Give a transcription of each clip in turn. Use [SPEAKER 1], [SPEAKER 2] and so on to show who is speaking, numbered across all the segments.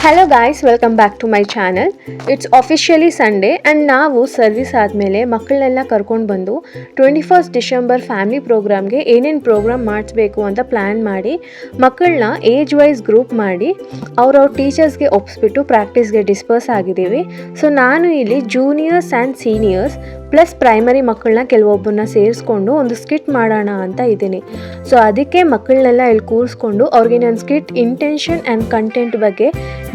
[SPEAKER 1] Hello guys, welcome back to my channel. It's officially Sunday and ನಾವು service ಆದಮೇಲೆ ಮಕ್ಕಳನ್ನೆಲ್ಲ ಕರ್ಕೊಂಡು ಬಂದು 21st ಡಿಸೆಂಬರ್ ಫ್ಯಾಮಿಲಿ ಪ್ರೋಗ್ರಾಮ್ಗೆ ಏನೇನು ಪ್ರೋಗ್ರಾಮ್ ಮಾಡಿಸ್ಬೇಕು ಅಂತ ಪ್ಲ್ಯಾನ್ ಮಾಡಿ ಮಕ್ಕಳನ್ನ ಏಜ್ ವೈಸ್ ಗ್ರೂಪ್ ಮಾಡಿ ಅವ್ರವ್ರ ಟೀಚರ್ಸ್ಗೆ ಒಪ್ಪಿಸ್ಬಿಟ್ಟು ಪ್ರಾಕ್ಟೀಸ್ಗೆ ಡಿಸ್ಪರ್ಸ್ ಆಗಿದ್ದೀವಿ. ಸೊ ನಾನು ಇಲ್ಲಿ juniors and seniors plus primary ಮಕ್ಕಳನ್ನ ಕೆಲವೊಬ್ಬರನ್ನ ಸೇರಿಸ್ಕೊಂಡು ಒಂದು ಸ್ಕಿಟ್ ಮಾಡೋಣ ಅಂತ ಇದ್ದೀನಿ. ಸೊ ಅದಕ್ಕೆ ಮಕ್ಕಳನ್ನೆಲ್ಲ ಇಲ್ಲಿ ಕೂರಿಸ್ಕೊಂಡು ಅವ್ರಿಗೆ ನಾನು ಸ್ಕಿಟ್ ಇಂಟೆನ್ಷನ್ ಆ್ಯಂಡ್ ಕಂಟೆಂಟ್ ಬಗ್ಗೆ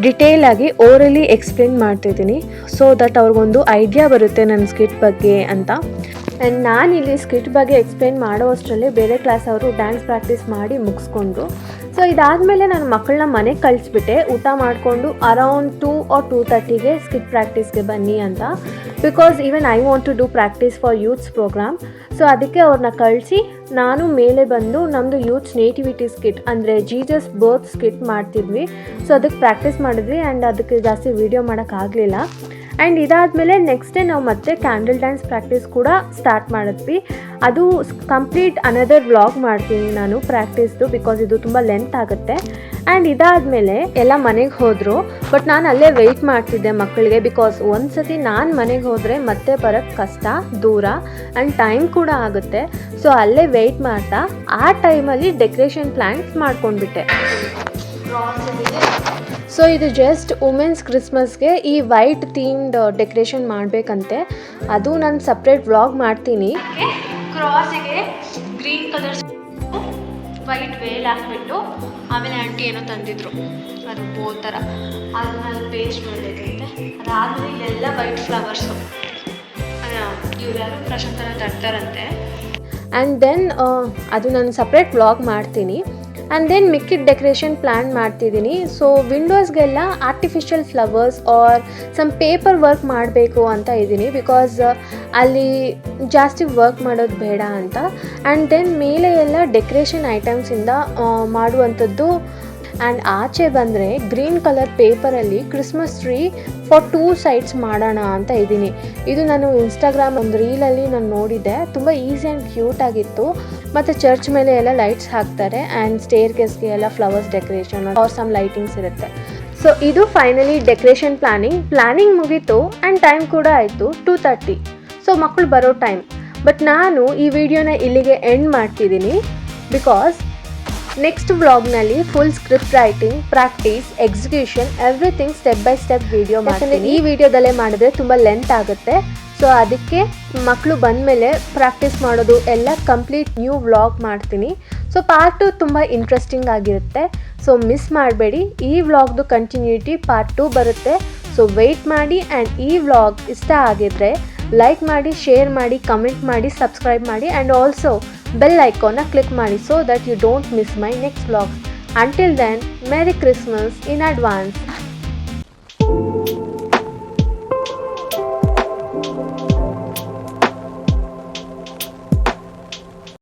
[SPEAKER 1] ಡಿಟೇಲ್ ಆಗಿ ಓರಲಿ ಎಕ್ಸ್ಪ್ಲೇನ್ ಮಾಡ್ತಿದ್ದೀನಿ, ಸೊ ದಟ್ ಅವ್ರಿಗೊಂದು ಐಡಿಯಾ ಬರುತ್ತೆ ನನ್ನ ಸ್ಕಿಟ್ ಬಗ್ಗೆ ಅಂತ. ಆ್ಯಂಡ್ ನಾನಿಲ್ಲಿ ಸ್ಕಿಟ್ ಬಗ್ಗೆ ಎಕ್ಸ್ಪ್ಲೇನ್ ಮಾಡೋ ಅಷ್ಟರಲ್ಲಿ ಬೇರೆ ಕ್ಲಾಸ್ ಅವರು ಡ್ಯಾನ್ಸ್ ಪ್ರಾಕ್ಟೀಸ್ ಮಾಡಿ ಮುಗಿಸ್ಕೊಂಡ್ರು. ಸೊ ಇದಾದಮೇಲೆ ನಾನು ಮಕ್ಕಳನ್ನ ಮನೆಗೆ ಕಳಿಸ್ಬಿಟ್ಟೆ ಊಟ ಮಾಡಿಕೊಂಡು ಅರೌಂಡ್ 2 or 2:30ಗೆ ಸ್ಕಿಟ್ ಪ್ರಾಕ್ಟೀಸ್ಗೆ ಬನ್ನಿ ಅಂತ. Because even I want to do practice for youths program. So ಅದಕ್ಕೆ ಅವ್ರನ್ನ ಕಳಿಸಿ ನಾನು ಮೇಲೆ ಬಂದು ನಮ್ಮದು ಯೂತ್ಸ್ ನೇಟಿವಿಟಿ ಸ್ಕಿಟ್ ಅಂದರೆ ಜೀಸಸ್ ಬರ್ತ್ ಸ್ಕಿಟ್ ಮಾಡ್ತಿದ್ವಿ. ಸೊ ಅದಕ್ಕೆ ಪ್ರಾಕ್ಟೀಸ್ ಮಾಡಿದ್ವಿ ಆ್ಯಂಡ್ ಅದಕ್ಕೆ ಜಾಸ್ತಿ ವೀಡಿಯೋ ಮಾಡೋಕ್ಕಾಗಲಿಲ್ಲ. ಆ್ಯಂಡ್ ಇದಾದಮೇಲೆ ನೆಕ್ಸ್ಟ್ ಡೇ ನಾವು ಮತ್ತೆ ಕ್ಯಾಂಡಲ್ ಡ್ಯಾನ್ಸ್ ಪ್ರಾಕ್ಟೀಸ್ ಕೂಡ ಸ್ಟಾರ್ಟ್ ಮಾಡಿದ್ವಿ. ಅದು ಕಂಪ್ಲೀಟ್ ಅನದರ್ ವ್ಲಾಗ್ ಮಾಡ್ತೀನಿ ನಾನು ಪ್ರಾಕ್ಟೀಸ್ದು, ಬಿಕಾಸ್ ಇದು ತುಂಬ ಲೆಂತ್ ಆಗುತ್ತೆ. ಆ್ಯಂಡ್ ಇದಾದಮೇಲೆ ಎಲ್ಲ ಮನೆಗೆ ಹೋದರು, ಬಟ್ ನಾನು ಅಲ್ಲೇ ವೆಯ್ಟ್ ಮಾಡ್ತಿದ್ದೆ ಮಕ್ಕಳಿಗೆ. ಬಿಕಾಸ್ ಒಂದು ಸತಿ ನಾನು ಮನೆಗೆ ಹೋದರೆ ಮತ್ತೆ ಬರೋಕ್ಕೆ ಕಷ್ಟ, ದೂರ ಆ್ಯಂಡ್ ಟೈಮ್ ಕೂಡ ಆಗುತ್ತೆ. ಸೊ ಅಲ್ಲೇ ವೆಯ್ಟ್ ಮಾಡ್ತಾ ಆ ಟೈಮಲ್ಲಿ ಡೆಕೋರೇಷನ್ ಪ್ಲ್ಯಾನ್ಸ್ ಮಾಡ್ಕೊಂಡ್ಬಿಟ್ಟೆ. ಸೊ ಇದು ಜಸ್ಟ್ ವುಮೆನ್ಸ್ ಕ್ರಿಸ್ಮಸ್ಗೆ ಈ ವೈಟ್ ಥೀಮ್ಡ್ ಡೆಕೋರೇಷನ್ ಮಾಡಬೇಕಂತೆ. ಅದು ನಾನು ಸಪ್ರೇಟ್ ವ್ಲಾಗ್ ಮಾಡ್ತೀನಿ.
[SPEAKER 2] ಕ್ರಾಸಿಗೆ ಗ್ರೀನ್ ಕಲರ್ ವೈಟ್ ವೇಲ್ ಹಾಕ್ಬಿಟ್ಟು ಆಮೇಲೆ ಆಂಟಿ ಏನೋ ತಂದಿದ್ರು, ಅದು ಬೋ ಥರ, ಅದನ್ನ ಪೇಸ್ಟ್ ಮಾಡಬೇಕಂತೆ. ಅದಾದಮೇಲೆ ಇಲ್ಲೆಲ್ಲ ವೈಟ್ ಫ್ಲವರ್ಸು ಇವ್ರು ಯಾರು ಪ್ರಶಾಂತರ ತರ್ತಾರಂತೆ.
[SPEAKER 1] ಆ್ಯಂಡ್ ದೆನ್ ಅದು ನಾನು ಸಪ್ರೇಟ್ ವ್ಲಾಗ್ ಮಾಡ್ತೀನಿ. ಆ್ಯಂಡ್ ದೆನ್ ಮಿಕ್ಕಿದ ಡೆಕೋರೇಷನ್ ಪ್ಲ್ಯಾನ್ ಮಾಡ್ತಿದ್ದೀನಿ. ಸೊ ವಿಂಡೋಸ್ಗೆಲ್ಲ artificial flowers or some paper work ಮಾಡಬೇಕು ಅಂತ ಇದ್ದೀನಿ, ಬಿಕಾಸ್ ಅಲ್ಲಿ ಜಾಸ್ತಿ ವರ್ಕ್ ಮಾಡೋದು ಬೇಡ ಅಂತ. ಆ್ಯಂಡ್ ದೆನ್ ಮೇಲೆ ಎಲ್ಲ ಡೆಕೋರೇಷನ್ ಐಟಮ್ಸಿಂದ ಮಾಡುವಂಥದ್ದು. ಆ್ಯಂಡ್ ಆಚೆ ಬಂದರೆ ಗ್ರೀನ್ ಕಲರ್ ಪೇಪರಲ್ಲಿ ಕ್ರಿಸ್ಮಸ್ ಟ್ರೀ ಫಾರ್ 2 sides ಮಾಡೋಣ ಅಂತ ಇದ್ದೀನಿ. ಇದು ನಾನು ಇನ್ಸ್ಟಾಗ್ರಾಮ್ ಒಂದು ರೀಲಲ್ಲಿ ನಾನು ನೋಡಿದ್ದೆ, ತುಂಬ ಈಸಿ ಆ್ಯಂಡ್ ಕ್ಯೂಟ್ ಆಗಿತ್ತು. ಮತ್ತು ಚರ್ಚ್ ಮೇಲೆ ಎಲ್ಲ ಲೈಟ್ಸ್ ಹಾಕ್ತಾರೆ ಆ್ಯಂಡ್ ಸ್ಟೇರ್ ಕೇಸ್ಗೆ ಎಲ್ಲ flowers decoration or some lightings ಇರುತ್ತೆ. ಸೊ ಇದು ಫೈನಲಿ ಡೆಕೋರೇಷನ್ ಪ್ಲ್ಯಾನಿಂಗ್ ಮುಗೀತು ಆ್ಯಂಡ್ ಟೈಮ್ ಕೂಡ ಆಯಿತು 2:30. ಸೊ ಮಕ್ಕಳು ಬರೋ ಟೈಮ್. ಬಟ್ ನಾನು ಈ ವಿಡಿಯೋನ ಇಲ್ಲಿಗೆ ಎಂಡ್ ಮಾಡ್ತಿದ್ದೀನಿ, ಬಿಕಾಸ್ ನೆಕ್ಸ್ಟ್ ವ್ಲಾಗ್ನಲ್ಲಿ full script writing, practice, execution everything step by step video ಮಾಡ್ತೀನಿ. ಈ ವಿಡಿಯೋದಲ್ಲೇ ಮಾಡಿದ್ರೆ ತುಂಬ ಲೆಂತ್ ಆಗುತ್ತೆ. ಸೊ ಅದಕ್ಕೆ ಮಕ್ಕಳು ಬಂದಮೇಲೆ ಪ್ರಾಕ್ಟೀಸ್ ಮಾಡೋದು ಎಲ್ಲ ಕಂಪ್ಲೀಟ್ ನ್ಯೂ ವ್ಲಾಗ್ ಮಾಡ್ತೀನಿ. ಸೊ ಪಾರ್ಟ್ 2 ತುಂಬ ಇಂಟ್ರೆಸ್ಟಿಂಗ್ ಆಗಿರುತ್ತೆ. ಸೊ ಮಿಸ್ ಮಾಡಬೇಡಿ, ಈ ವ್ಲಾಗ್ದು ಕಂಟಿನ್ಯೂಟಿ ಪಾರ್ಟ್ 2 ಬರುತ್ತೆ. ಸೊ ವೆಯ್ಟ್ ಮಾಡಿ. ಆ್ಯಂಡ್ ಈ ವ್ಲಾಗ್ ಇಷ್ಟ ಆಗಿದ್ರೆ ಲೈಕ್ ಮಾಡಿ, ಶೇರ್ ಮಾಡಿ, ಕಮೆಂಟ್ ಮಾಡಿ, ಸಬ್ಸ್ಕ್ರೈಬ್ ಮಾಡಿ ಆ್ಯಂಡ್ ಆಲ್ಸೋ ಬೆಲ್ ಐಕಾನ್ನ ಕ್ಲಿಕ್ ಮಾಡಿ, so that you don't miss my next vlog. Until then, Merry Christmas in advance.